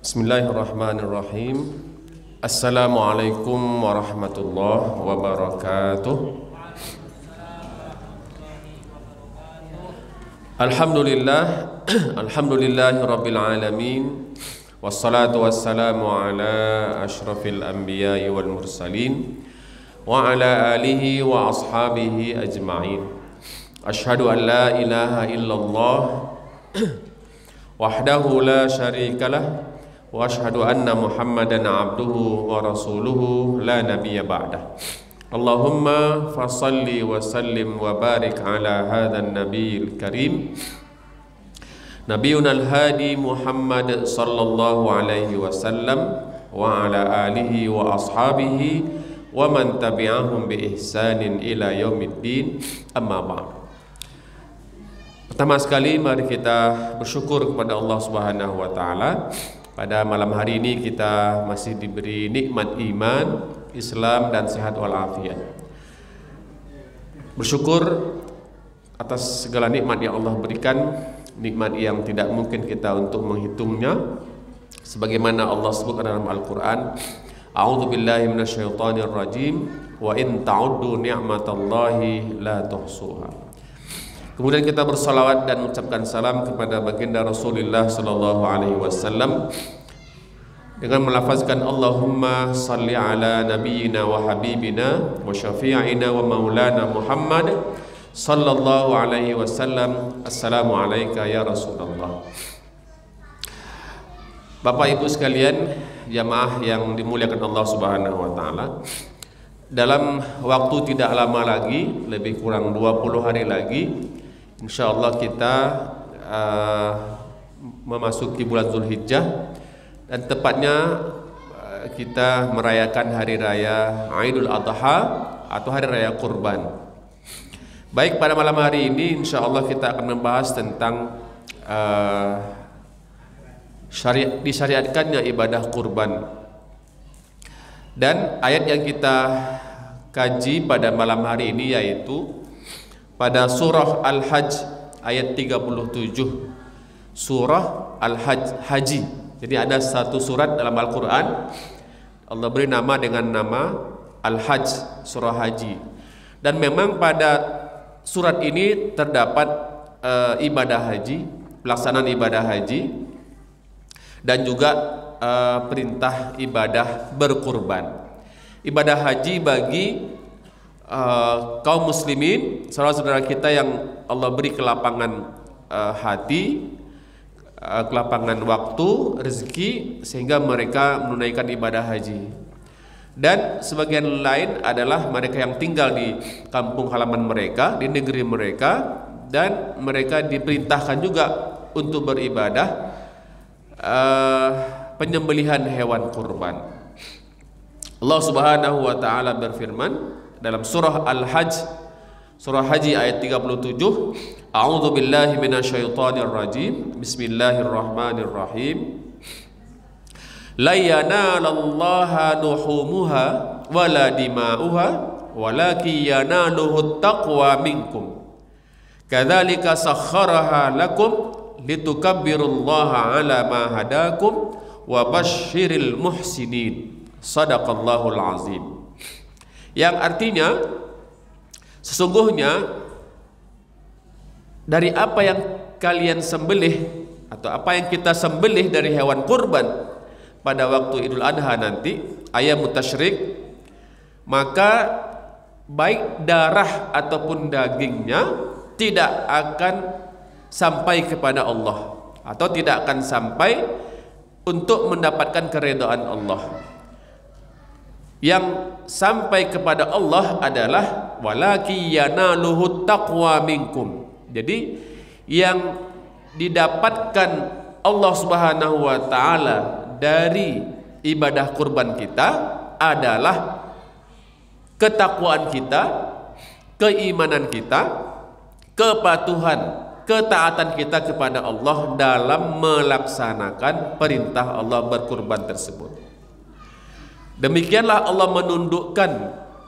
Bismillahirrahmanirrahim. Assalamualaikum warahmatullahi wabarakatuh. Alhamdulillah, alhamdulillahi rabbil alamin. Wassalatu wassalamu ala ashrafil anbiya'i wal mursalin wa ala alihi wa ashabihi ajma'in. Ashhadu an la ilaha illallah wahdahu la syarikalah wa ashhadu anna Muhammadan abduhu wa rasuluhu la nabiyya ba'dah. Allahumma fasalli wa sallim wa barik ala hadhan nabiyil karim nabiyuna al-hadi Muhammad sallallahu alaihi wasallam wa ala alihi wa ashabihi wa man tabi'ahum bi ihsanin ila yaumiddin, amma ba'd. Pertama sekali mari kita bersyukur kepada Allah Subhanahu wa taala. Pada malam hari ini kita masih diberi nikmat iman, Islam dan sehat walafiat. Bersyukur atas segala nikmat yang Allah berikan, nikmat yang tidak mungkin kita untuk menghitungnya. Sebagaimana Allah sebutkan dalam Al-Qur'an, A'udzu billahi minasyaitonir rajim, wa in ta'uddu ni'matallahi la tuhsuha. Kemudian kita bersalawat dan mengucapkan salam kepada baginda Rasulullah sallallahu alaihi wasallam dengan melafazkan Allahumma salli ala nabiyyina wa habibina wa syafi'ina wa maulana Muhammad sallallahu alaihi wasallam. Assalamu alayka ya Rasulullah. Bapak Ibu sekalian, jamaah yang dimuliakan Allah Subhanahu wa taala, dalam waktu tidak lama lagi, lebih kurang 20 hari lagi, insyaallah kita memasuki bulan Zulhijjah, dan tepatnya kita merayakan hari raya Idul Adha atau hari raya kurban. Baik, pada malam hari ini insyaallah kita akan membahas tentang disyariatkannya ibadah kurban. Dan ayat yang kita kaji pada malam hari ini yaitu pada surah Al-Hajj ayat 37. Surah Al-Hajj, haji. Jadi ada satu surat dalam Al-Quran Allah beri nama dengan nama Al-Hajj, surah haji. Dan memang pada surat ini terdapat ibadah haji, pelaksanaan ibadah haji, dan juga perintah ibadah berkurban. Ibadah haji bagi kaum muslimin, saudara-saudara kita yang Allah beri kelapangan hati, kelapangan waktu, rezeki, sehingga mereka menunaikan ibadah haji. Dan sebagian lain adalah mereka yang tinggal di kampung halaman mereka, di negeri mereka, dan mereka diperintahkan juga untuk beribadah penyembelihan hewan kurban. Allah Subhanahu wa taala berfirman dalam surah Al-Hajj, surah haji ayat 37, A'udzu billahi minasyaitonir rajim. Bismillahirrahmanirrahim. La yanalallaha luhumuha wala dima'uha walakin yanaluhut taqwa minkum. Kadzalika sakhkharaha lakum litukabbirullaha ala ma hadakum wa basyiril muhsinin. Shadaqallahul azim. Yang artinya, sesungguhnya dari apa yang kalian sembelih atau apa yang kita sembelih dari hewan kurban pada waktu Idul Adha nanti, ayam tasyrik, maka baik darah ataupun dagingnya tidak akan sampai kepada Allah, atau tidak akan sampai untuk mendapatkan keridhaan Allah. Yang sampai kepada Allah adalah walaki yanaluhut taqwa minkum. Jadi yang didapatkan Allah Subhanahu wa taala dari ibadah kurban kita adalah ketakwaan kita, keimanan kita, kepatuhan, ketaatan kita kepada Allah dalam melaksanakan perintah Allah berkurban tersebut. Demikianlah Allah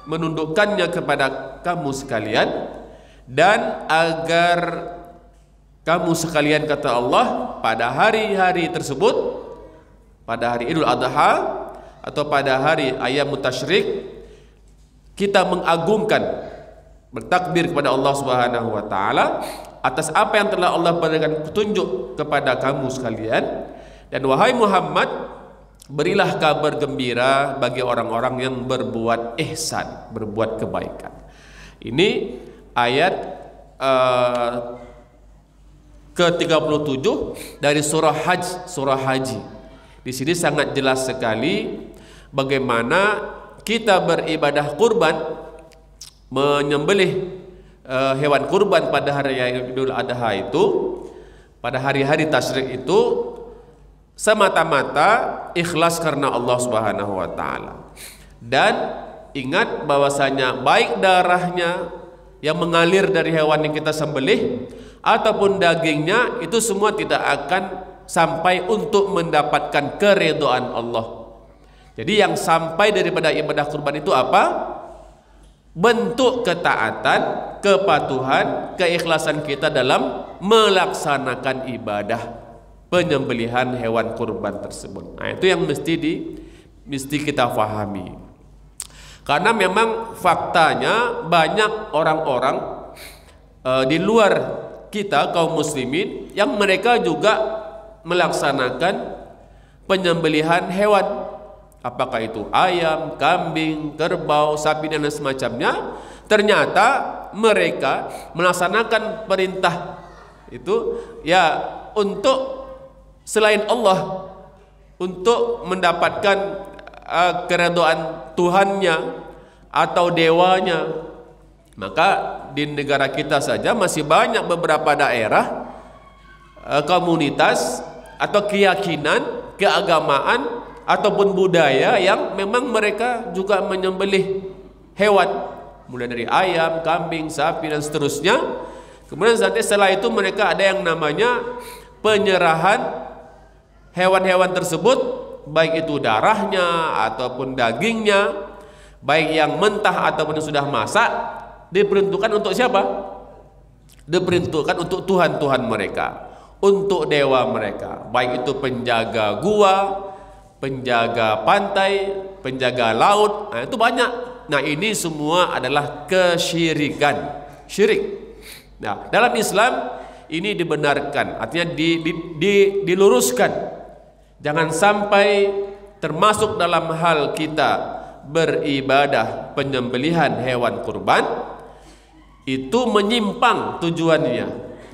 menundukkannya kepada kamu sekalian, dan agar kamu sekalian, kata Allah, pada hari-hari tersebut pada hari Idul Adha atau pada hari Ayyamut Tasyrik, kita mengagungkan, bertakbir kepada Allah Subhanahu wa taala atas apa yang telah Allah berikan petunjuk kepada kamu sekalian. Dan wahai Muhammad, berilah kabar gembira bagi orang-orang yang berbuat ihsan, berbuat kebaikan. Ini ayat ke-37 dari surah Haji. Di sini sangat jelas sekali bagaimana kita beribadah kurban, menyembelih hewan kurban pada hari Idul Adha itu, pada hari-hari tasyrik itu, semata-mata ikhlas karena Allah Subhanahu wa taala. Dan ingat bahwasanya baik darahnya yang mengalir dari hewan yang kita sembelih ataupun dagingnya, itu semua tidak akan sampai untuk mendapatkan keridhaan Allah. Jadi yang sampai daripada ibadah kurban itu apa? Bentuk ketaatan, kepatuhan, keikhlasan kita dalam melaksanakan ibadah penyembelihan hewan kurban tersebut. Nah, itu yang mesti kita fahami. Karena memang faktanya banyak orang-orang di luar kita kaum muslimin yang mereka juga melaksanakan penyembelihan hewan, apakah itu ayam, kambing, kerbau, sapi dan semacamnya. Ternyata mereka melaksanakan perintah itu ya untuk selain Allah, untuk mendapatkan keridhaan Tuhannya atau dewanya. Maka di negara kita saja masih banyak beberapa daerah, komunitas atau keyakinan, keagamaan ataupun budaya yang memang mereka juga menyembelih hewan, mulai dari ayam, kambing, sapi dan seterusnya. Kemudian setelah itu mereka ada yang namanya penyerahan hewan-hewan tersebut, baik itu darahnya ataupun dagingnya, baik yang mentah ataupun yang sudah masak, diperuntukkan untuk siapa? Diperuntukkan untuk Tuhan-Tuhan mereka, untuk dewa mereka, baik itu penjaga gua, penjaga pantai, penjaga laut. Nah, itu banyak. Nah, ini semua adalah kesyirikan, syirik. Nah, dalam Islam ini dibenarkan, artinya diluruskan. Jangan sampai termasuk dalam hal kita beribadah penyembelihan hewan kurban itu menyimpang tujuannya,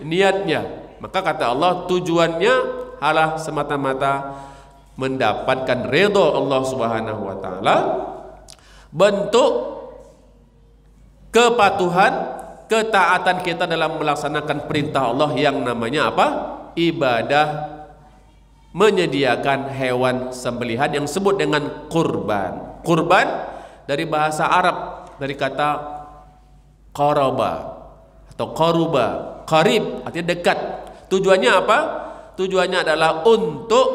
niatnya. Maka kata Allah, tujuannya adalah semata-mata mendapatkan ridha Allah Subhanahu wa taala, bentuk kepatuhan, ketaatan kita dalam melaksanakan perintah Allah yang namanya apa? Ibadah menyediakan hewan sembelihan yang disebut dengan kurban. Kurban dari bahasa Arab, dari kata qaraba atau qaruba, qarib artinya dekat. Tujuannya apa? Tujuannya adalah untuk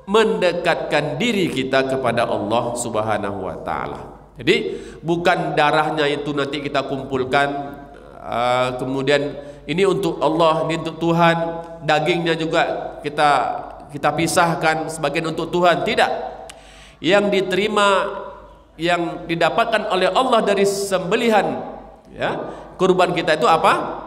mendekatkan diri kita kepada Allah Subhanahu wa taala. Jadi bukan darahnya itu nanti kita kumpulkan, kemudian ini untuk Allah, ini untuk Tuhan, dagingnya juga kita pisahkan sebagian untuk Tuhan. Tidak. Yang diterima, yang didapatkan oleh Allah dari sembelihan ya kurban kita itu apa?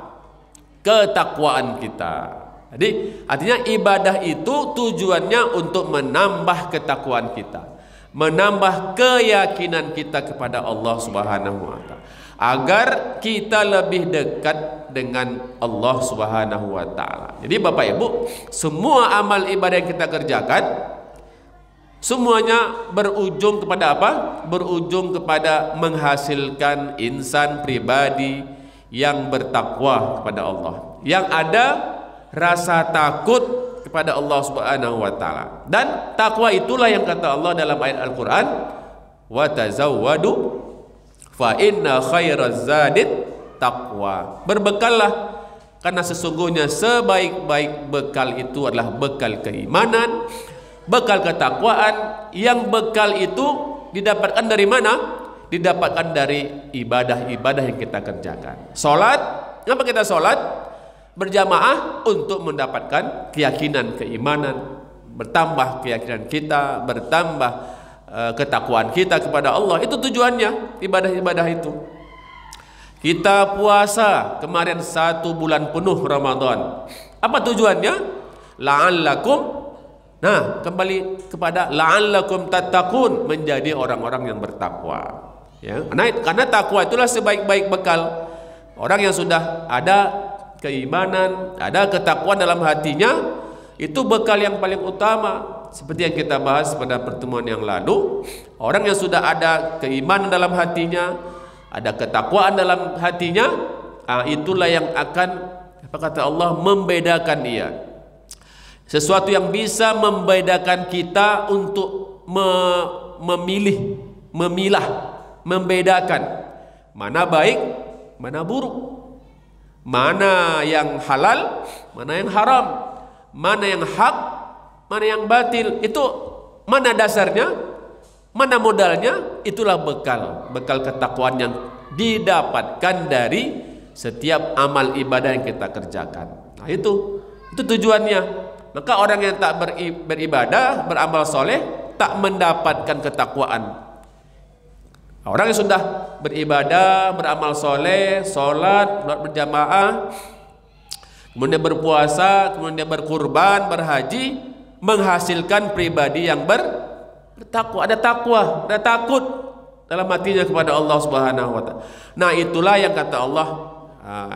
Ketakwaan kita. Jadi artinya ibadah itu tujuannya untuk menambah ketakwaan kita, menambah keyakinan kita kepada Allah Subhanahu wa taala, agar kita lebih dekat dengan Allah Subhanahu wa taala. Jadi Bapak Ibu, semua amal ibadah yang kita kerjakan semuanya berujung kepada apa? Berujung kepada menghasilkan insan pribadi yang bertakwa kepada Allah, yang ada rasa takut kepada Allah Subhanahu wa taala. Dan takwa itulah yang kata Allah dalam ayat Al-Qur'an, wa tazawwadu fa inna khairaz zadid taqwa. Berbekallah, karena sesungguhnya sebaik-baik bekal itu adalah bekal keimanan, bekal ketakwaan. Yang bekal itu didapatkan dari mana? Didapatkan dari ibadah-ibadah yang kita kerjakan. Salat, kenapa kita salat? Berjamaah untuk mendapatkan keyakinan, keimanan. bertambah keyakinan kita, bertambah ketakwaan kita kepada Allah. Itu tujuannya ibadah-ibadah itu. Kita puasa kemarin 1 bulan penuh Ramadan. Apa tujuannya? La'allakum, nah kembali kepada la'allakum tattaqun, menjadi orang-orang yang bertakwa. Ya, karena takwa itulah sebaik-baik bekal. Orang yang sudah ada keimanan, ada ketakwaan dalam hatinya, itu bekal yang paling utama. Seperti yang kita bahas pada pertemuan yang lalu, orang yang sudah ada keimanan dalam hatinya, ada ketakwaan dalam hatinya, itulah yang akan, apa kata Allah, membedakan dia. Sesuatu yang bisa membedakan kita untuk memilah, membedakan mana baik, mana buruk, mana yang halal, mana yang haram, mana yang hak, mana yang batil. Itu mana dasarnya, mana modalnya. Itulah bekal ketakwaan yang didapatkan dari setiap amal ibadah yang kita kerjakan. Nah, itu tujuannya. Maka orang yang tak beribadah, beramal soleh, tak mendapatkan ketakwaan. Orang yang sudah beribadah, beramal soleh, sholat, berjamaah, kemudian berpuasa, kemudian berkurban, berhaji, menghasilkan pribadi yang bertakwa, ada takwa, ada takut dalam hatinya kepada Allah Subhanahu wa taala. Nah, itulah yang kata Allah,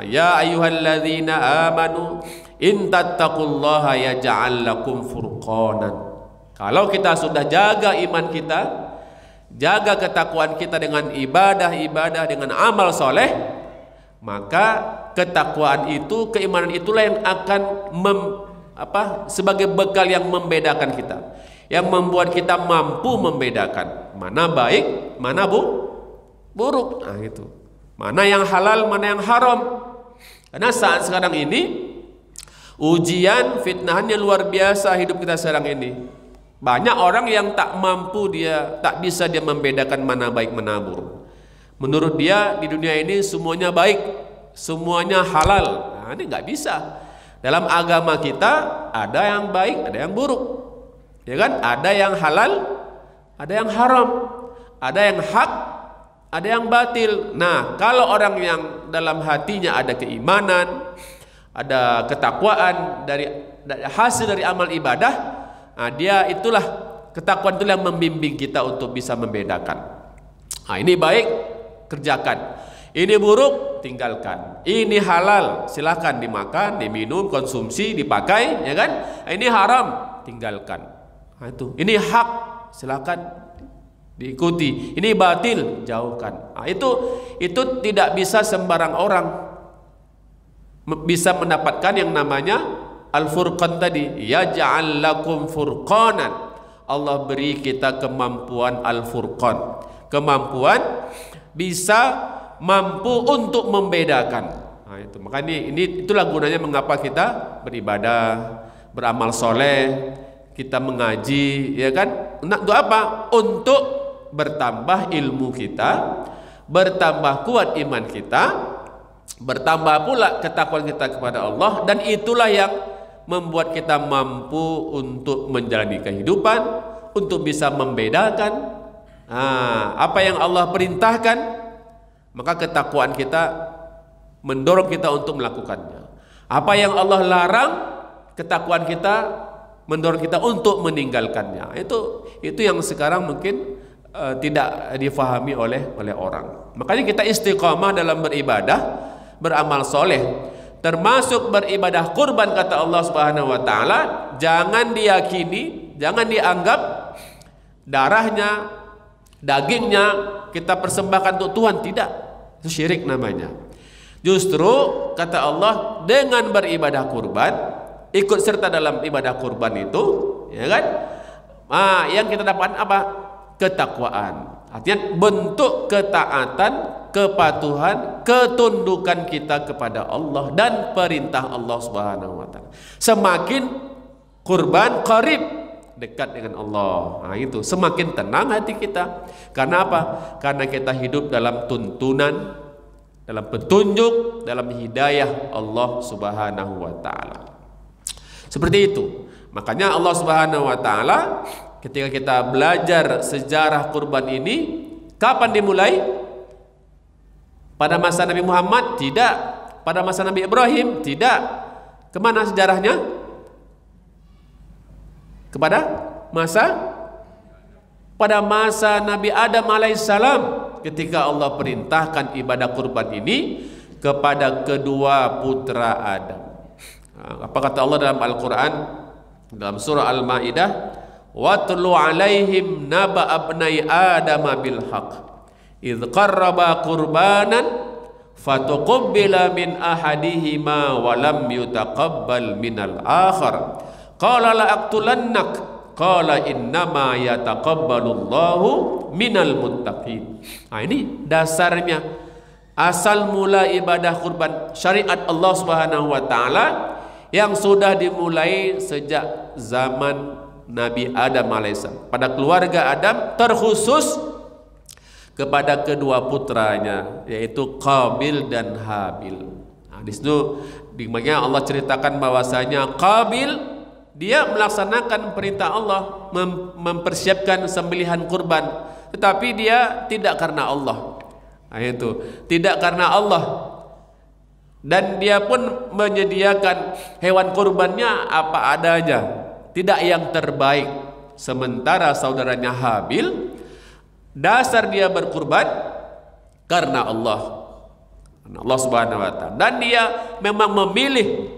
ya ayyuhalladzina amanu in tattaqullaha yaj'al lakum furqanan. Kalau kita sudah jaga iman kita, jaga ketakwaan kita dengan ibadah-ibadah, dengan amal soleh, maka ketakwaan itu, keimanan itulah yang akan sebagai bekal yang membedakan kita, yang membuat kita mampu membedakan mana baik, mana buruk. Nah, itu mana yang halal, mana yang haram. Karena saat sekarang ini ujian, fitnahannya luar biasa hidup kita sekarang ini. Banyak orang yang tak mampu, tak bisa membedakan mana baik, mana buruk. Menurut dia di dunia ini semuanya baik, semuanya halal. Nah, ini nggak bisa. Dalam agama kita ada yang baik, ada yang buruk, ya kan? Ada yang halal, ada yang haram, ada yang hak, ada yang batil. Nah, kalau orang yang dalam hatinya ada keimanan, ada ketakwaan dari hasil dari amal ibadah, nah, dia itulah ketakwaan itulah yang membimbing kita untuk bisa membedakan. Nah, ini baik, kerjakan. Ini buruk, tinggalkan. Ini halal, silakan dimakan, diminum, konsumsi, dipakai, ya kan? Ini haram, tinggalkan. Nah, itu. Ini hak, silakan diikuti. Ini batil, jauhkan. Nah, itu tidak bisa sembarang orang bisa mendapatkan yang namanya al-furqan tadi. Yaj'al lakum furqanan. Allah beri kita kemampuan al-furqan, kemampuan bisa mampu untuk membedakan. Nah, itu makanya itulah gunanya mengapa kita beribadah, beramal soleh, kita mengaji, ya kan? Untuk apa? Untuk bertambah ilmu kita, bertambah kuat iman kita, bertambah pula ketakwaan kita kepada Allah, dan itulah yang membuat kita mampu untuk menjalani kehidupan, untuk bisa membedakan apa yang Allah perintahkan. Maka ketakwaan kita mendorong kita untuk melakukannya. Apa yang Allah larang, ketakwaan kita mendorong kita untuk meninggalkannya. Itu yang sekarang mungkin tidak difahami oleh orang. Makanya kita istiqamah dalam beribadah, beramal soleh, termasuk beribadah kurban, kata Allah Subhanahu wa taala, jangan diyakini, jangan dianggap darahnya, dagingnya kita persembahkan untuk Tuhan. Tidak, itu syirik namanya. Justru kata Allah, dengan beribadah kurban, ikut serta dalam ibadah kurban itu, ya kan, yang kita dapatkan apa? Ketakwaan. Artinya bentuk ketaatan, kepatuhan, ketundukan kita kepada Allah dan perintah Allah Subhanahu wa taala. Semakin kurban qarib, dekat dengan Allah. Nah, itu semakin tenang hati kita. Karena apa? Karena kita hidup dalam tuntunan, dalam petunjuk, dalam hidayah Allah Subhanahu wa taala. Seperti itu. Makanya Allah Subhanahu wa taala ketika kita belajar sejarah kurban ini, kapan dimulai? Pada masa Nabi Muhammad? Tidak. Pada masa Nabi Ibrahim? Tidak. Kemana sejarahnya? Pada masa Nabi Adam alaihissalam, ketika Allah perintahkan ibadah kurban ini kepada kedua putra Adam. Apa kata Allah dalam Al-Quran, dalam surah Al-Ma'idah, watlu alaihim naba abnai Adam bil haqq idh qarraba qurbanan fatuqabbila min ahadihima wa lam yutaqabbal minal akhar qala la aqtulannak qala innama yataqabbalullahu minal muttaqin. Nah, ini dasarnya, asal mula ibadah kurban syariat Allah Subhanahu wa taala yang sudah dimulai sejak zaman Nabi Adam alaihissalam. Pada keluarga Adam, terkhusus kepada kedua putranya, yaitu Qabil dan Habil. Nah, di situ dimana Allah ceritakan bahwasanya Qabil dia melaksanakan perintah Allah, mempersiapkan sembelihan kurban, tetapi dia tidak karena Allah. Nah, itu tidak karena Allah, dan dia pun menyediakan hewan kurbannya apa adanya, tidak yang terbaik. Sementara saudaranya Habil, dasar dia berkurban karena Allah Subhanahu wa taala, dan dia memang memilih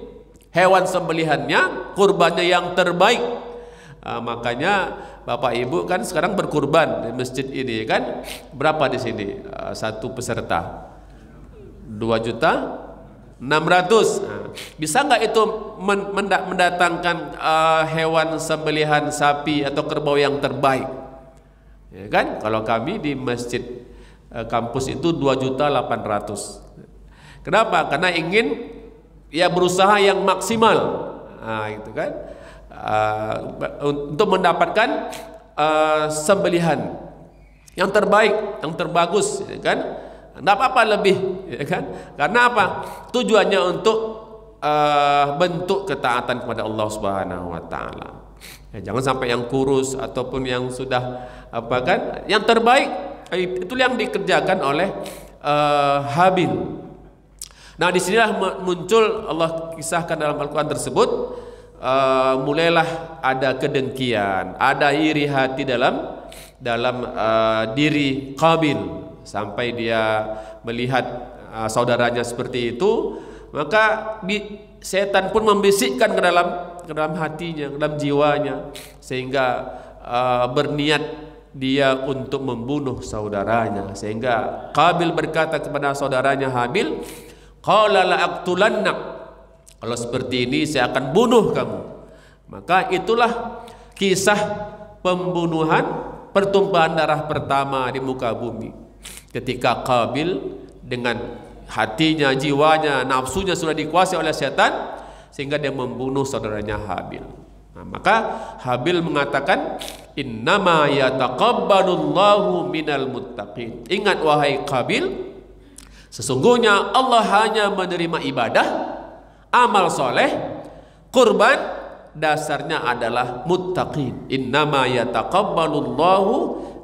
hewan sembelihannya, kurbannya yang terbaik. Makanya Bapak Ibu kan sekarang berkurban di masjid ini kan, berapa di sini satu peserta? 2.600.000. Bisa nggak itu mendatangkan hewan sembelihan sapi atau kerbau yang terbaik? Ya kan? Kalau kami di masjid kampus itu 2.800.000. Kenapa? Karena ingin ya berusaha yang maksimal, gitu kan, untuk mendapatkan sembelihan yang terbaik, yang terbagus, ya kan? Tidak apa-apa lebih, ya kan? Karena apa? Tujuannya untuk bentuk ketaatan kepada Allah Subhanahu wa taala. Ya, jangan sampai yang kurus ataupun yang sudah apa kan, yang terbaik itu yang dikerjakan oleh Habil. Nah, disinilah muncul, Allah kisahkan dalam Al-Quran tersebut, mulailah ada kedengkian, ada iri hati dalam diri Qabil, sampai dia melihat saudaranya seperti itu, maka setan pun membisikkan ke dalam hatinya, ke dalam jiwanya, sehingga berniat dia untuk membunuh saudaranya. Sehingga Qabil berkata kepada saudaranya Habil, qala la aqtulannak, kalau seperti ini saya akan bunuh kamu. Maka itulah kisah pembunuhan, pertumpahan darah pertama di muka bumi, ketika Qabil dengan hatinya, jiwanya, nafsunya sudah dikuasai oleh setan, sehingga dia membunuh saudaranya Habil. Nah, maka Habil mengatakan, innama yataqabbalullahu minal muttaqin. Ingat wahai Qabil, sesungguhnya Allah hanya menerima ibadah, amal soleh, kurban, dasarnya adalah muttaqin. Innama yataqabbalullahu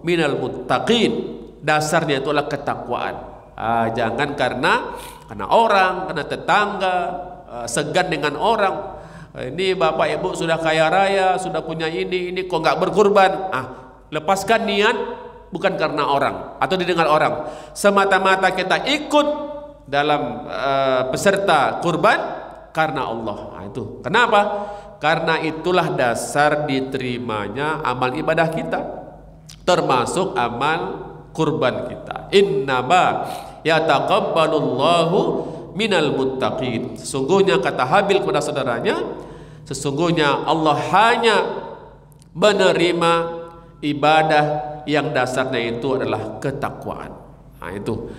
minal muttaqin. Dasarnya itu adalah ketakwaan. Jangan karena orang, karena tetangga, segan dengan orang. Ini bapak ibu sudah kaya raya, sudah punya ini kok nggak berkurban? Lepaskan niat, bukan karena orang atau didengar orang, semata-mata kita ikut dalam peserta kurban karena Allah. Itu kenapa? Karena itulah dasar diterimanya amal ibadah kita, termasuk amal kurban kita. Innama yataqabbalullahu minal muttaqin. Sesungguhnya, kata Habil kepada saudaranya, sesungguhnya Allah hanya menerima ibadah yang dasarnya itu adalah ketakwaan. Nah, itu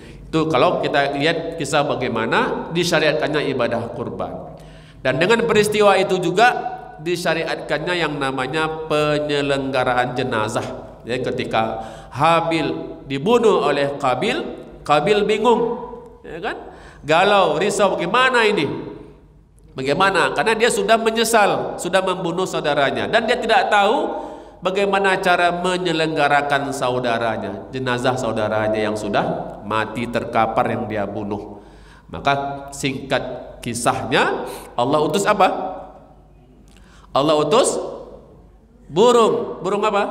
kalau kita lihat kisah bagaimana disyariatkannya ibadah kurban. Dan dengan peristiwa itu juga disyariatkannya yang namanya penyelenggaraan jenazah. Ya, ketika Habil dibunuh oleh Qabil, Qabil bingung, ya kan? Galau, risau, bagaimana ini? Bagaimana? Karena dia sudah menyesal, sudah membunuh saudaranya, dan dia tidak tahu bagaimana cara menyelenggarakan saudaranya, jenazah saudaranya yang sudah mati terkapar yang dia bunuh. Maka singkat kisahnya, Allah utus apa? Allah utus burung. Burung apa?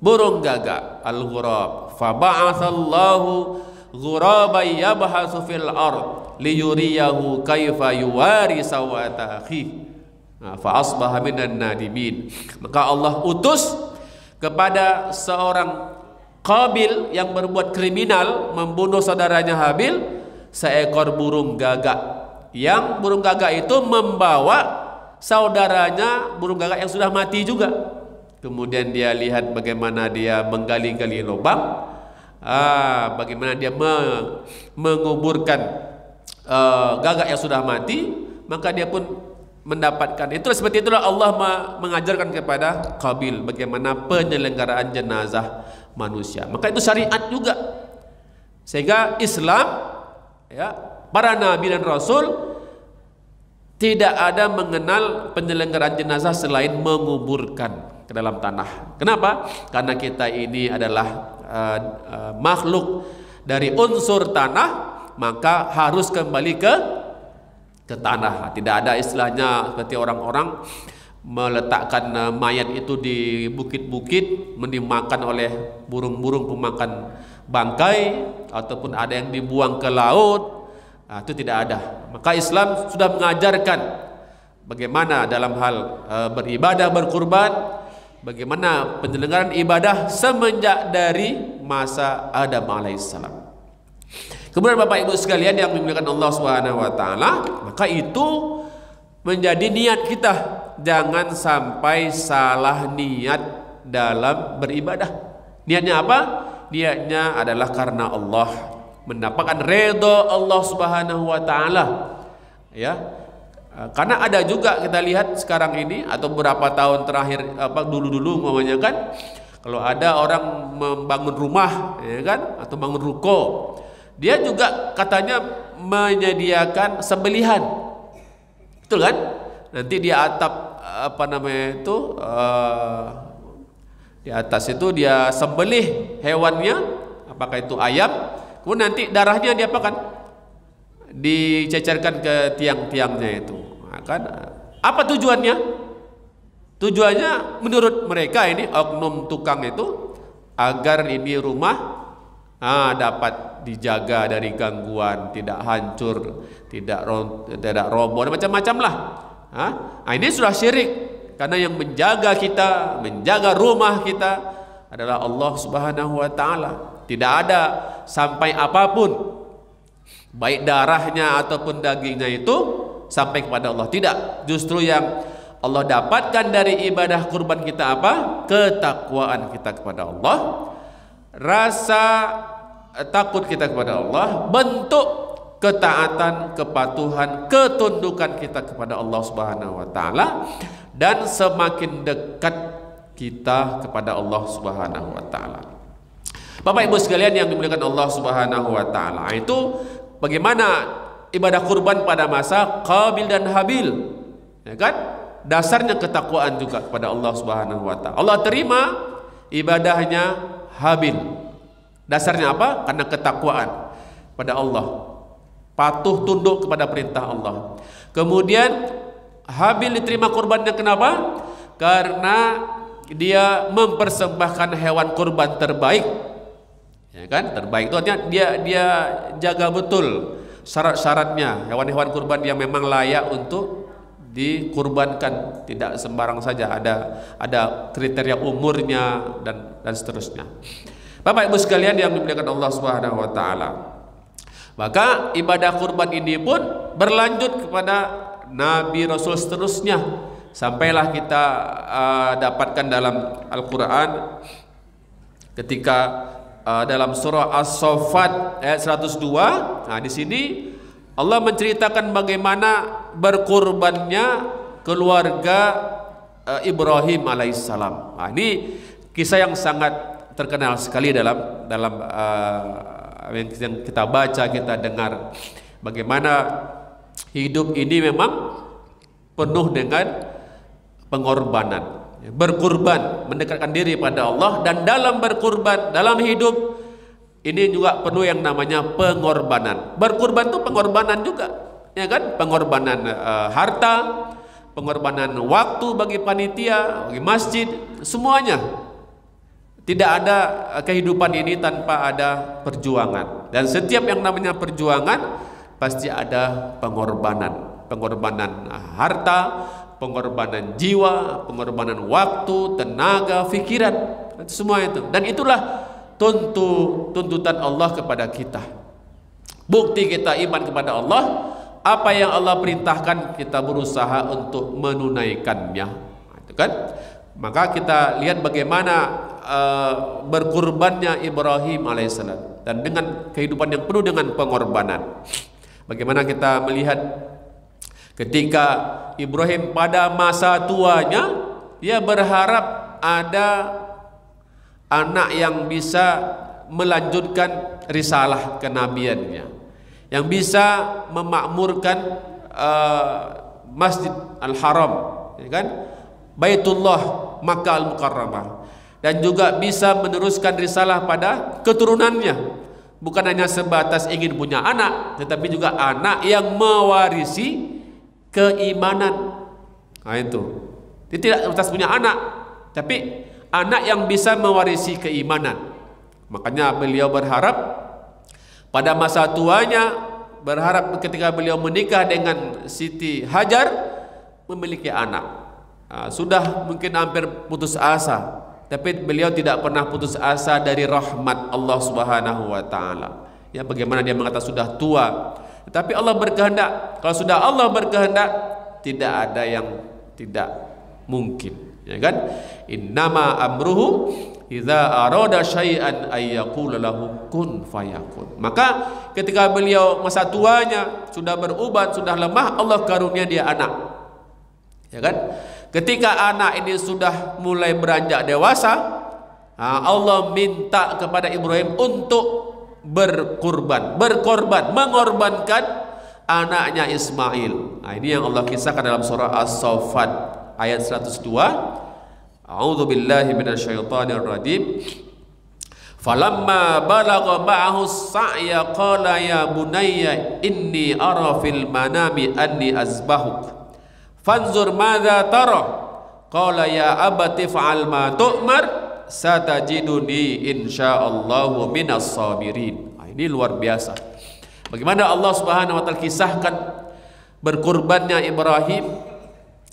Burung gagak, al-ghurab. Fa ba'atsallahu ghuraban yabhasu fil ard liyuriyahu kaifa yuwari sawata akhi. Fa asbaha minan nadimin. Maka Allah utus kepada seorang Qabil yang berbuat kriminal, membunuh saudaranya Habil, seekor burung gagak. Yang burung gagak itu membawa saudaranya burung gagak yang sudah mati juga. Kemudian dia lihat bagaimana dia menggali-gali lubang, bagaimana dia menguburkan gagak yang sudah mati, maka dia pun mendapatkan. Itu seperti itulah Allah mengajarkan kepada Qabil bagaimana penyelenggaraan jenazah manusia. Maka itu syariat juga. Sehingga Islam, ya, para nabi dan rasul tidak ada mengenal penyelenggaraan jenazah selain menguburkan ke dalam tanah. Kenapa? Karena kita ini adalah makhluk dari unsur tanah, maka harus kembali ke tanah. Tidak ada istilahnya seperti orang-orang meletakkan mayat itu di bukit-bukit, dimakan oleh burung-burung pemakan bangkai, ataupun ada yang dibuang ke laut. Itu tidak ada. Maka Islam sudah mengajarkan bagaimana dalam hal beribadah, berkurban, bagaimana penyelenggaraan ibadah semenjak dari masa Adam alaihissalam. Kemudian Bapak Ibu sekalian yang dimuliakan Allah Subhanahu wa taala, maka itu menjadi niat kita. Jangan sampai salah niat dalam beribadah. Niatnya apa? Niatnya adalah karena Allah, mendapatkan redha Allah Subhanahu wa taala. Ya. Karena ada juga kita lihat sekarang ini atau beberapa tahun terakhir, dulu-dulu umpamanya kan, kalau ada orang membangun rumah, ya kan, atau bangun ruko, dia juga katanya menyediakan sembelihan, betul kan? Nanti di atap di atas itu dia sembelih hewannya, apakah itu ayam, kemudian nanti darahnya dia dicecerkan ke tiang-tiangnya itu. Nah, kan? Apa tujuannya? Tujuannya menurut mereka ini oknum tukang itu agar ini rumah dapat dijaga dari gangguan, tidak hancur, tidak roboh, macam-macam lah. Ini sudah syirik, karena yang menjaga kita, menjaga rumah kita adalah Allah Subhanahu wa taala. Tidak ada sampai apapun, baik darahnya ataupun dagingnya itu sampai kepada Allah. Tidak, justru yang Allah dapatkan dari ibadah kurban kita apa? Ketakwaan kita kepada Allah, rasa takut kita kepada Allah, bentuk ketaatan, kepatuhan, ketundukan kita kepada Allah Subhanahu wa taala, dan semakin dekat kita kepada Allah Subhanahu wa taala. Bapak Ibu sekalian yang dimuliakan Allah Subhanahu wa taala, itu bagaimana ibadah kurban pada masa Qabil dan Habil, ya kan? Dasarnya ketakwaan juga kepada Allah Subhanahu wa taala. Allah terima ibadahnya Habil. Dasarnya apa? Karena ketakwaan pada Allah, patuh tunduk kepada perintah Allah. Kemudian Habil diterima kurbannya, kenapa? Karena dia mempersembahkan hewan kurban terbaik, ya kan? Terbaik itu artinya dia jaga betul syarat-syaratnya, hewan-hewan kurban yang memang layak untuk dikurbankan, tidak sembarang saja, ada kriteria umurnya dan seterusnya. Bapak Ibu sekalian yang dimuliakan Allah Subhanahu wa taala, maka ibadah kurban ini pun berlanjut kepada Nabi Rasul seterusnya, sampailah kita dapatkan dalam Al-Quran ketika dalam surah As-Saffat ayat 102. Di sini Allah menceritakan bagaimana berkurbannya keluarga Ibrahim alaihissalam. Ini kisah yang sangat terkenal sekali dalam yang kita baca, kita dengar, bagaimana hidup ini memang penuh dengan pengorbanan, berkurban, mendekatkan diri pada Allah. Dan dalam berkurban, dalam hidup ini juga penuh yang namanya pengorbanan. Berkurban itu pengorbanan juga, ya kan? Pengorbanan harta, pengorbanan waktu bagi panitia, bagi masjid, semuanya. Tidak ada kehidupan ini tanpa ada perjuangan. Dan setiap yang namanya perjuangan pasti ada pengorbanan. Pengorbanan harta, pengorbanan jiwa, pengorbanan waktu, tenaga, pikiran, semua itu. Dan itulah tuntutan Allah kepada kita. Bukti kita iman kepada Allah, apa yang Allah perintahkan kita berusaha untuk menunaikannya, itu kan? Maka kita lihat bagaimana berkurbannya Ibrahim alaihissalam, dan dengan kehidupan yang penuh dengan pengorbanan. Bagaimana kita melihat ketika Ibrahim pada masa tuanya, dia berharap ada anak yang bisa melanjutkan risalah kenabiannya, yang bisa memakmurkan Masjid Al-Haram, ya kan? Baitullah Makkah Al-Mukarramah, dan juga bisa meneruskan risalah pada keturunannya. Bukan hanya sebatas ingin punya anak, tetapi juga anak yang mewarisi keimanan. Nah itu, dia tidak sebatas punya anak, tapi anak yang bisa mewarisi keimanan. Makanya beliau berharap pada masa tuanya, berharap ketika beliau menikah dengan Siti Hajar memiliki anak. Sudah mungkin hampir putus asa, tapi beliau tidak pernah putus asa dari rahmat Allah Subhanahu wa taala. Ya, bagaimana dia mengatakan sudah tua, tetapi Allah berkehendak. Kalau sudah Allah berkehendak, tidak ada yang tidak mungkin, ya kan? Innama amruhu idza arada syai'an ay yaqula lahu kun fayakun. Maka ketika beliau masa tuanya sudah beruban, sudah lemah, Allah karunia dia anak, ya kan? Ketika anak ini sudah mulai beranjak dewasa, Allah minta kepada Ibrahim untuk berkorban, mengorbankan anaknya Ismail. Nah, ini yang Allah kisahkan dalam surah As-Saffat ayat 102. A'udzubillahi minasyaitonir rajim. Falamma balagha ma'ahu as-sa'ya qala ya bunayya inni ara fil manami anni azbahuk fanzur madza tara qala ya abati fa'al ma tu'mar satajiduni insyaallahu minas sabirin. Nah, ini luar biasa bagaimana Allah Subhanahu wa taala kisahkan berkurbannya Ibrahim,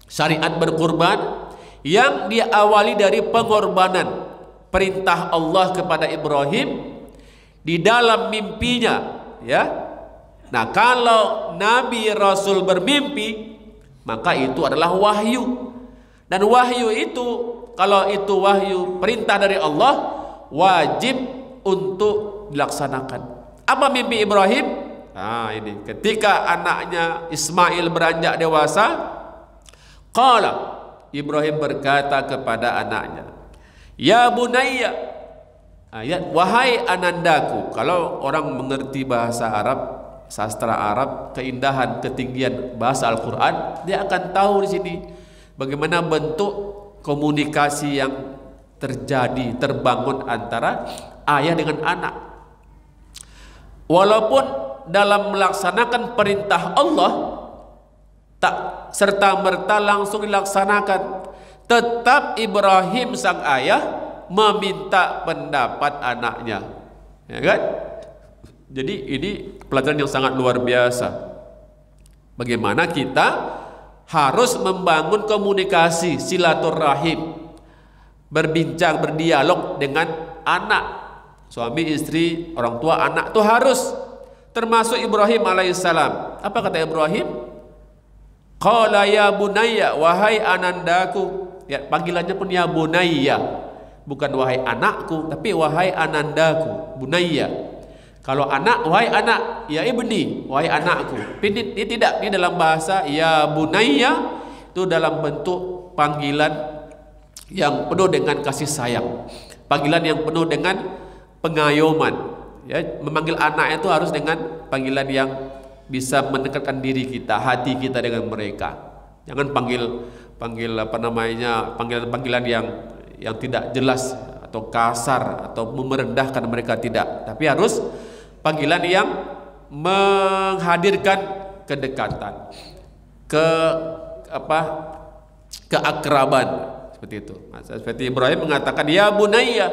syariat berkurban yang diawali dari pengorbanan, perintah Allah kepada Ibrahim di dalam mimpinya, ya. Nah, kalau Nabi Rasul bermimpi, maka itu adalah wahyu. Dan wahyu itu, kalau itu wahyu perintah dari Allah, wajib untuk dilaksanakan. Apa mimpi Ibrahim? Nah, ini ketika anaknya Ismail beranjak dewasa, qala, Ibrahim berkata kepada anaknya, ya bunayya, ayat wahai anandaku. Kalau orang mengerti bahasa Arab, sastra Arab, keindahan, ketinggian bahasa Al-Quran, dia akan tahu di sini bagaimana bentuk komunikasi yang terjadi, terbangun antara ayah dengan anak. Walaupun dalam melaksanakan perintah Allah tak serta-merta langsung dilaksanakan, tetap Ibrahim sang ayah meminta pendapat anaknya, ya kan? Jadi ini pelajaran yang sangat luar biasa. Bagaimana kita harus membangun komunikasi, silaturahim, berbincang, berdialog dengan anak, suami, istri, orang tua, anak itu harus. Termasuk Ibrahim alaihissalam. Apa kata Ibrahim? Qala ya bunayya, wahai anandaku. Ya, panggilannya pun ya bunayya, bukan wahai anakku, tapi wahai anandaku, bunayya. Kalau anak, wahai anak, ya ibni, wahai anakku. Ini tidak, ini dalam bahasa ya bunayya itu dalam bentuk panggilan yang penuh dengan kasih sayang, panggilan yang penuh dengan pengayoman. Ya, memanggil anak itu harus dengan panggilan yang bisa mendekatkan diri kita, hati kita dengan mereka. Jangan panggil apa namanya, panggilan yang tidak jelas atau kasar atau merendahkan mereka, tidak. Tapi harus panggilan yang menghadirkan kedekatan, keakraban, seperti itu. Seperti Ibrahim mengatakan, ya bunayya,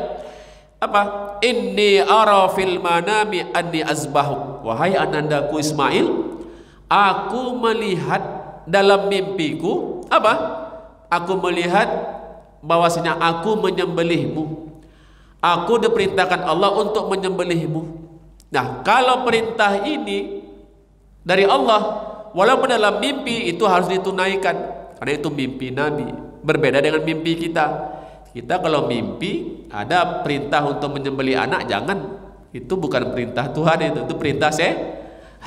apa? Inni ara fil manami anni azbahu. Wahai anandaku Ismail, aku melihat dalam mimpiku, apa? Aku melihat bahwasanya aku menyembelihmu. Aku diperintahkan Allah untuk menyembelihmu. Nah, kalau perintah ini dari Allah, walaupun dalam mimpi, itu harus ditunaikan, karena itu mimpi Nabi. Berbeda dengan mimpi kita. Kita kalau mimpi ada perintah untuk menyembelih anak, jangan. Itu bukan perintah Tuhan, itu perintah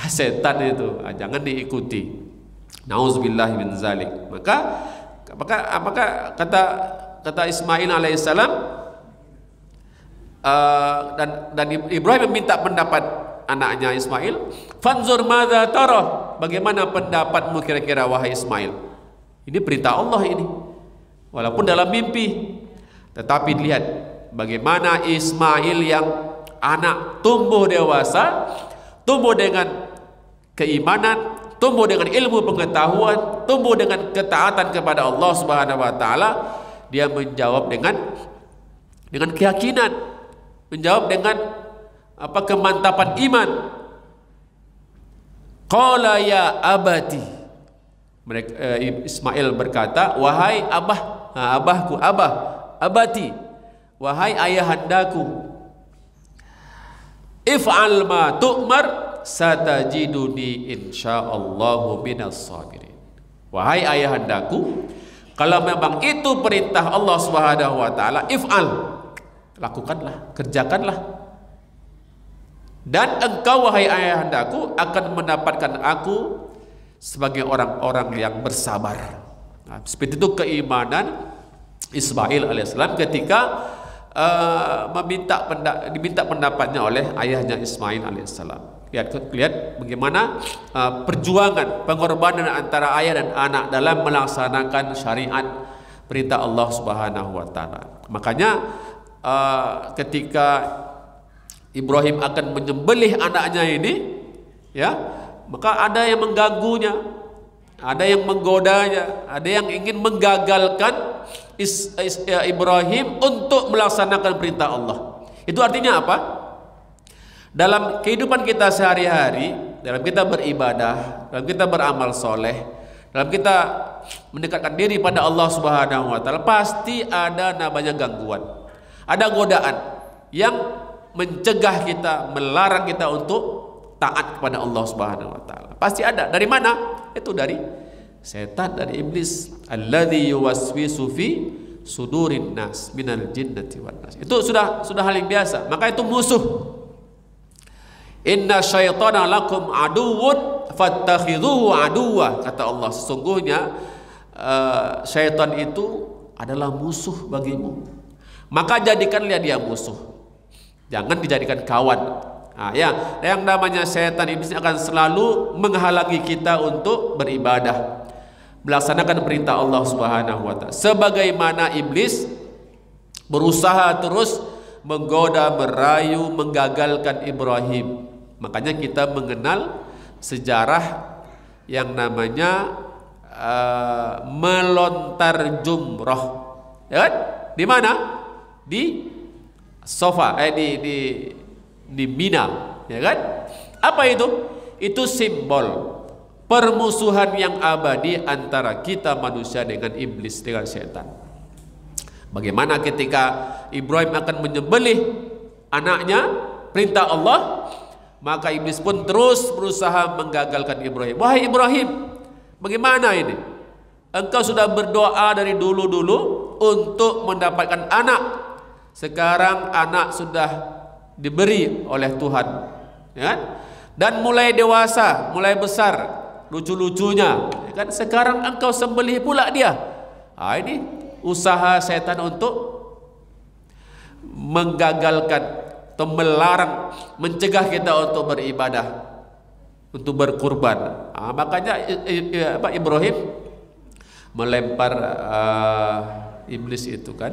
setan itu. Jangan diikuti. Nauzubillah min zalik. Apakah kata Ismail alaihissalam, dan Ibrahim meminta pendapat anaknya Ismail. Fanzur madza tara, bagaimana pendapatmu kira-kira wahai Ismail? Ini perintah Allah ini, walaupun dalam mimpi. Tetapi lihat bagaimana Ismail yang anak tumbuh dewasa, tumbuh dengan keimanan, tumbuh dengan ilmu pengetahuan, tumbuh dengan ketaatan kepada Allah Subhanahu wa taala. Dia menjawab dengan keyakinan, menjawab dengan kemantapan iman. Qala ya abati, Ismail berkata, wahai abahku, abati, wahai ayahandaku, if'al ma tu'mar satajiduni insyaallahu minas sabirin. Wahai ayahandaku, kalau memang itu perintah Allah Subhanahu wa taala, if'al, lakukanlah, kerjakanlah. Dan engkau wahai ayahandaku akan mendapatkan aku sebagai orang-orang yang bersabar. Nah, seperti itu keimanan Ismail alaihissalam ketika diminta pendapatnya oleh ayahnya Ismail alaihissalam. Lihat bagaimana perjuangan, pengorbanan antara ayah dan anak dalam melaksanakan syariat perintah Allah Subhanahu wa taala. Makanya ketika Ibrahim akan menyembelih anaknya ini, ya, maka ada yang mengganggunya, ada yang menggodanya, ada yang ingin menggagalkan Ibrahim untuk melaksanakan perintah Allah. Itu artinya apa? Dalam kehidupan kita sehari-hari, dalam kita beribadah, dalam kita beramal soleh, dalam kita mendekatkan diri pada Allah Subhanahu wa taala, pasti ada namanya gangguan, ada godaan yang mencegah kita, melarang kita untuk taat kepada Allah Subhanahu wa taala. Pasti ada. Dari mana? Itu dari setan, dari iblis. Alladzi yuwaswisu fi sudurin nas minal jinnati wan nas. Itu sudah hal yang biasa. Maka itu musuh. Inna syaitana lakum aduwwun fattakhidhuhu aduwwa, kata Allah. Sesungguhnya syaitan itu adalah musuh bagimu, maka jadikanlah dia musuh, jangan dijadikan kawan. Nah, ya, yang namanya syaitan iblis akan selalu menghalangi kita untuk beribadah, melaksanakan perintah Allah Subhanahu wa taala. Sebagaimana iblis berusaha terus menggoda, merayu, menggagalkan Ibrahim. Makanya kita mengenal sejarah yang namanya melontar jumroh, ya kan? Di mana? Di Sofa, di Mina, ya kan? Apa itu? Itu simbol permusuhan yang abadi antara kita manusia dengan iblis, dengan setan. Bagaimana ketika Ibrahim akan menyembelih anaknya, perintah Allah, maka iblis pun terus berusaha menggagalkan Ibrahim. Wahai Ibrahim, bagaimana ini? Engkau sudah berdoa dari dulu-dulu untuk mendapatkan anak. Sekarang anak sudah diberi oleh Tuhan, ya kan? Dan mulai dewasa, mulai besar, lucu-lucunya, ya kan? Sekarang engkau sembelih pula dia. Ini usaha setan untuk menggagalkan atau melarang, mencegah kita untuk beribadah. untuk berkurban. Makanya Ibrahim melempar iblis itu kan,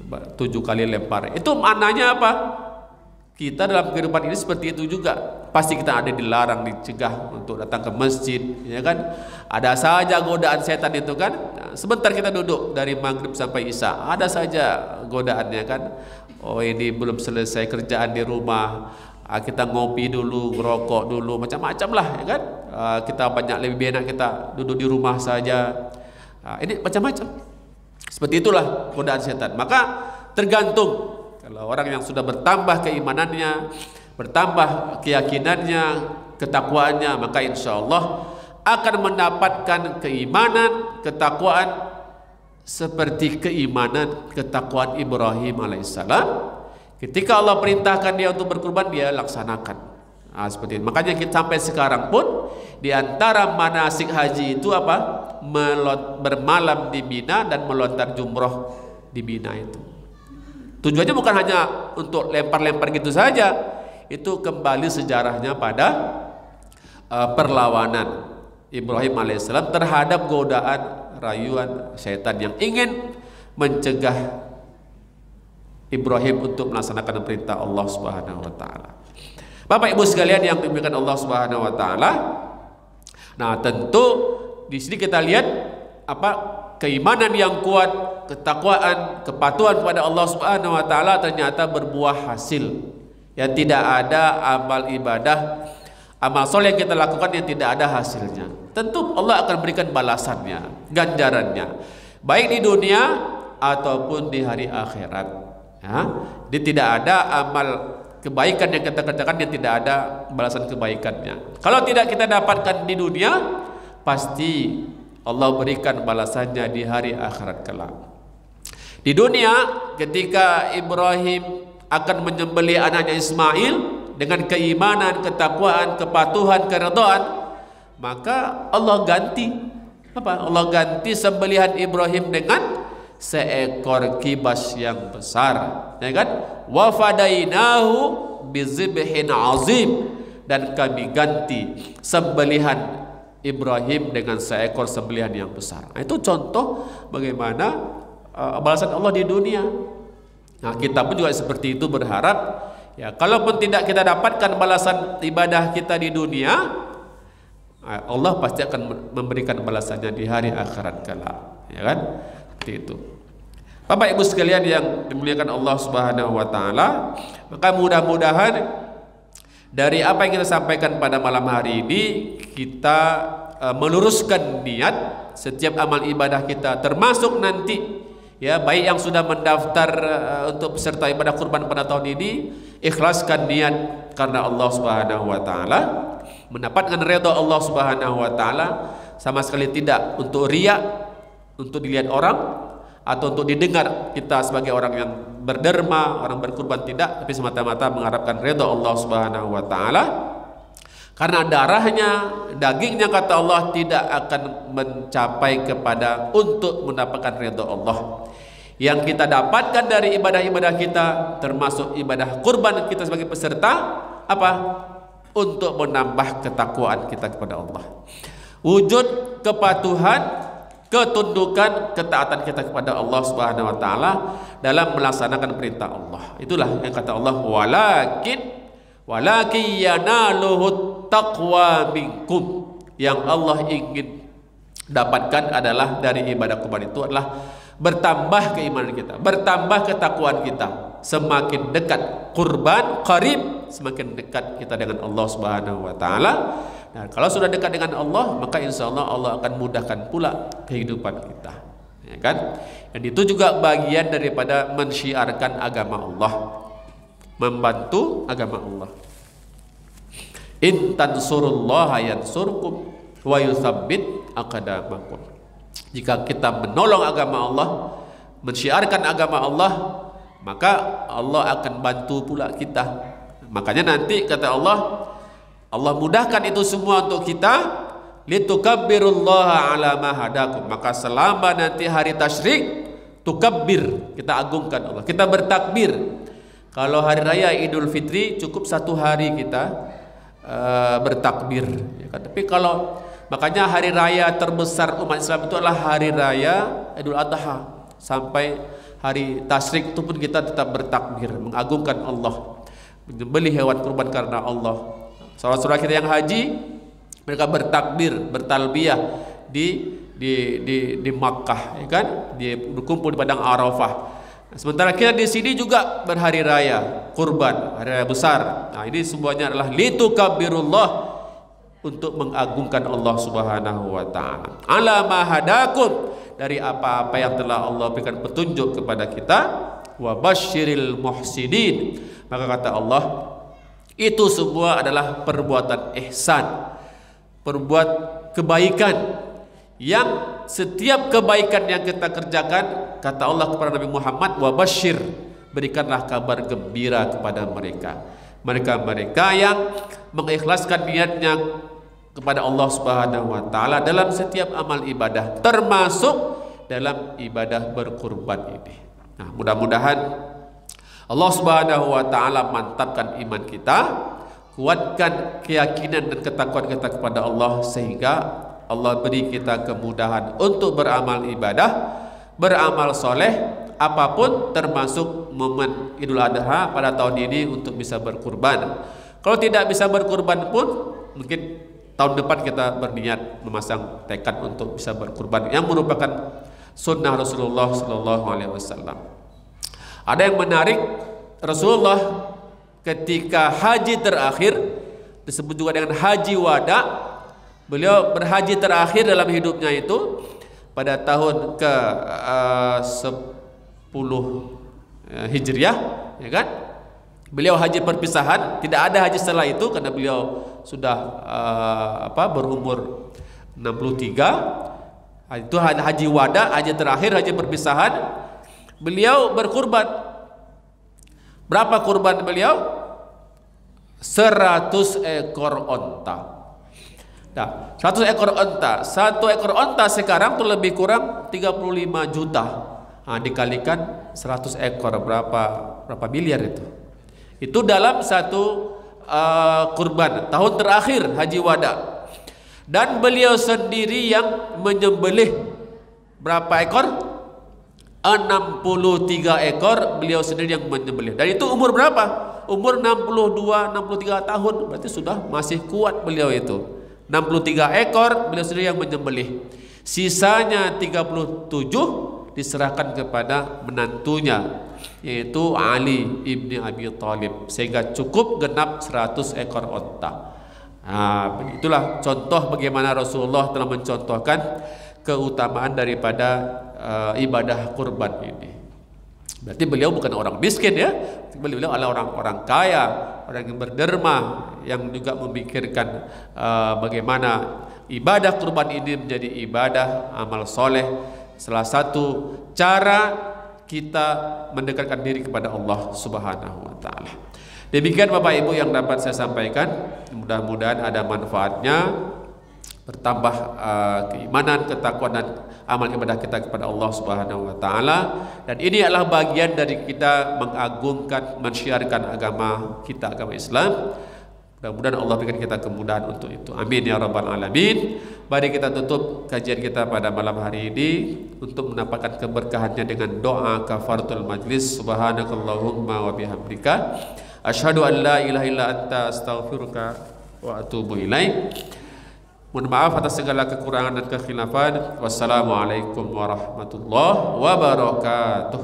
7 kali lempar. Itu maknanya apa? Kita dalam kehidupan ini seperti itu juga. Pasti kita ada dilarang, dicegah untuk datang ke masjid, ya kan? Ada saja godaan setan itu kan. Sebentar kita duduk dari maghrib sampai isya, ada saja godaannya kan. Oh, ini belum selesai kerjaan di rumah, kita ngopi dulu, ngerokok dulu, macam-macam lah, ya kan? Kita banyak lebih enak kita duduk di rumah saja. Ini macam-macam. Seperti itulah godaan setan. Maka tergantung, kalau orang yang sudah bertambah keimanannya, bertambah keyakinannya, ketakwaannya, maka insya Allah akan mendapatkan keimanan, ketakwaan seperti keimanan, ketakwaan Ibrahim alaihissalam. Ketika Allah perintahkan dia untuk berkurban, dia laksanakan. Seperti itu. Makanya kita sampai sekarang pun di antara manasik haji itu apa? Bermalam di Mina dan melontar jumroh di Mina itu. Tujuannya bukan hanya untuk lempar-lempar gitu saja. Itu kembali sejarahnya pada perlawanan Ibrahim alaihissalam terhadap godaan rayuan syaitan yang ingin mencegah Ibrahim untuk melaksanakan perintah Allah Subhanahu wa taala. Bapak Ibu sekalian yang dimuliakan Allah Subhanahu wa taala. Nah, tentu di sini kita lihat apa? Keimanan yang kuat, ketakwaan, kepatuhan kepada Allah Subhanahu wa taala ternyata berbuah hasil. Ya, tidak ada amal ibadah, amal soleh yang kita lakukan yang tidak ada hasilnya. Tentu Allah akan berikan balasannya, ganjarannya, baik di dunia ataupun di hari akhirat. Ya, jadi tidak ada amal kebaikan yang kita kerjakan yang tidak ada balasan kebaikannya. Kalau tidak kita dapatkan di dunia, pasti Allah berikan balasannya di hari akhirat kelak. Di dunia, ketika Ibrahim akan menyembelih anaknya Ismail dengan keimanan, ketakwaan, kepatuhan, keridhaan, maka Allah ganti apa? Allah ganti sembelihan Ibrahim dengan seekor kibas yang besar, ya kan? Wa fadainahu bizibhin azim, dan kami ganti sembelihan Ibrahim dengan seekor sembelihan yang besar. Nah, itu contoh bagaimana balasan Allah di dunia. Nah, kita pun juga seperti itu, berharap ya, kalaupun tidak kita dapatkan balasan ibadah kita di dunia, Allah pasti akan memberikan balasannya di hari akhirat kelak, ya kan? Seperti itu. Bapak Ibu sekalian yang dimuliakan Allah Subhanahu wa taala, maka mudah-mudahan dari apa yang kita sampaikan pada malam hari ini, kita meluruskan niat setiap amal ibadah kita, termasuk nanti ya, baik yang sudah mendaftar untuk peserta ibadah kurban pada tahun ini, ikhlaskan niat karena Allah Subhanahu wa taala, mendapatkan redha Allah Subhanahu wa taala, sama sekali tidak untuk riya, untuk dilihat orang, atau untuk didengar kita sebagai orang yang berderma, orang berkurban, tidak, tapi semata-mata mengharapkan redha Allah Subhanahu wa taala. Karena darahnya, dagingnya, kata Allah, tidak akan mencapai kepada untuk mendapatkan redha Allah. Yang kita dapatkan dari ibadah-ibadah kita, termasuk ibadah kurban kita sebagai peserta, apa? Untuk menambah ketakwaan kita kepada Allah. Wujud kepatuhan, ketundukan, ketaatan kita kepada Allah Subhanahu wa taala dalam melaksanakan perintah Allah. Itulah yang kata Allah, walakin yanaluhut taqwa minkum. Yang Allah ingin dapatkan adalah dari ibadah kurban itu adalah bertambah keimanan kita, bertambah ketakwaan kita. Semakin dekat kurban, qarib, semakin dekat kita dengan Allah Subhanahu wa taala. Nah, kalau sudah dekat dengan Allah, maka insya Allah Allah akan mudahkan pula kehidupan kita, ya kan? Dan itu juga bagian daripada mensyiarkan agama Allah, membantu agama Allah. In tansurullaha yansurkum wa yutsabbit aqdamakum. Jika kita menolong agama Allah, mensyiarkan agama Allah, maka Allah akan bantu pula kita. Makanya nanti kata Allah mudahkan itu semua untuk kita, litukabbirullaha ala ma hadakum. Maka selama nanti hari tasyrik, tukabbir, kita agungkan Allah, kita bertakbir. Kalau hari raya Idul Fitri cukup 1 hari kita bertakbir, ya kan? Tapi kalau makanya hari raya terbesar umat Islam itu adalah hari raya Idul Adha, sampai hari tasyrik itu pun kita tetap bertakbir, mengagungkan Allah, menyembelih hewan kurban karena Allah. Saudara-saudara kita yang haji, mereka bertakbir, bertalbiyah di Makkah, ya kan? Berkumpul di padang Arafah. Sementara kita di sini juga berhari raya kurban, hari raya besar. Nah, ini semuanya adalah litukabbirullah, untuk mengagungkan Allah Subhanahu wa taala. Ala ma hadakum, dari apa-apa yang telah Allah berikan petunjuk kepada kita. Wa basyiril muhsinin. Maka kata Allah, itu semua adalah perbuatan ihsan, perbuat kebaikan, yang setiap kebaikan yang kita kerjakan, kata Allah kepada Nabi Muhammad, wa basyir, berikanlah kabar gembira kepada mereka yang mengikhlaskan niatnya kepada Allah Subhanahu wa taala dalam setiap amal ibadah, termasuk dalam ibadah berkurban ini. Nah, mudah-mudahan Allah Subhanahu wa taala mantapkan iman kita, kuatkan keyakinan dan ketakwaan kita kepada Allah, sehingga Allah beri kita kemudahan untuk beramal ibadah, beramal soleh apapun, termasuk momen Idul Adha pada tahun ini untuk bisa berkurban. Kalau tidak bisa berkurban pun, mungkin tahun depan kita berniat memasang tekad untuk bisa berkurban, yang merupakan sunnah Rasulullah Sallallahu Alaihi Wasallam. Ada yang menarik, Rasulullah ketika haji terakhir, disebut juga dengan haji wada, beliau berhaji terakhir dalam hidupnya itu pada tahun ke 10 Hijriah, ya kan? Beliau haji perpisahan, tidak ada haji setelah itu karena beliau sudah berumur 63. Itu haji wada, haji terakhir, haji perpisahan. Beliau berkurban. Berapa kurban beliau? 100 ekor onta. Nah, 100 ekor onta. 1 ekor onta sekarang tuh lebih kurang 35 juta. Nah, dikalikan 100 ekor, berapa miliar itu? Itu dalam satu kurban tahun terakhir haji wada. Dan beliau sendiri yang menyembelih berapa ekor? 63 ekor beliau sendiri yang menyembelih. Dan itu umur berapa? Umur 62, 63 tahun. Berarti sudah masih kuat beliau itu. 63 ekor beliau sendiri yang menyembelih. Sisanya 37 diserahkan kepada menantunya, yaitu Ali ibni Abi Thalib, sehingga cukup genap 100 ekor onta. Nah, itulah contoh bagaimana Rasulullah telah mencontohkan keutamaan daripada ibadah kurban ini. Berarti beliau bukan orang miskin, ya. Beliau adalah orang-orang kaya, orang yang berderma, yang juga memikirkan bagaimana ibadah kurban ini menjadi ibadah amal soleh, salah satu cara kita mendekatkan diri kepada Allah Subhanahu wa taala. Demikian Bapak Ibu yang dapat saya sampaikan. Mudah-mudahan ada manfaatnya, bertambah keimanan, ketakwaan dan amal ibadah kita kepada Allah Subhanahu wa taala. Dan ini adalah bagian dari kita mengagungkan, mensyiarkan agama kita, agama Islam. Mudah-mudahan Allah berikan kita kemudahan untuk itu. Amin ya rabbal alamin. Mari kita tutup kajian kita pada malam hari ini untuk mendapatkan keberkahannya dengan doa kafaratul majlis. Subhanakallahumma wa bihamdika asyhadu an la ilaha illa anta astaghfiruka wa atubu ilaik. Mohon maaf atas segala kekurangan dan kekhilafan. Wassalamualaikum warahmatullahi wabarakatuh.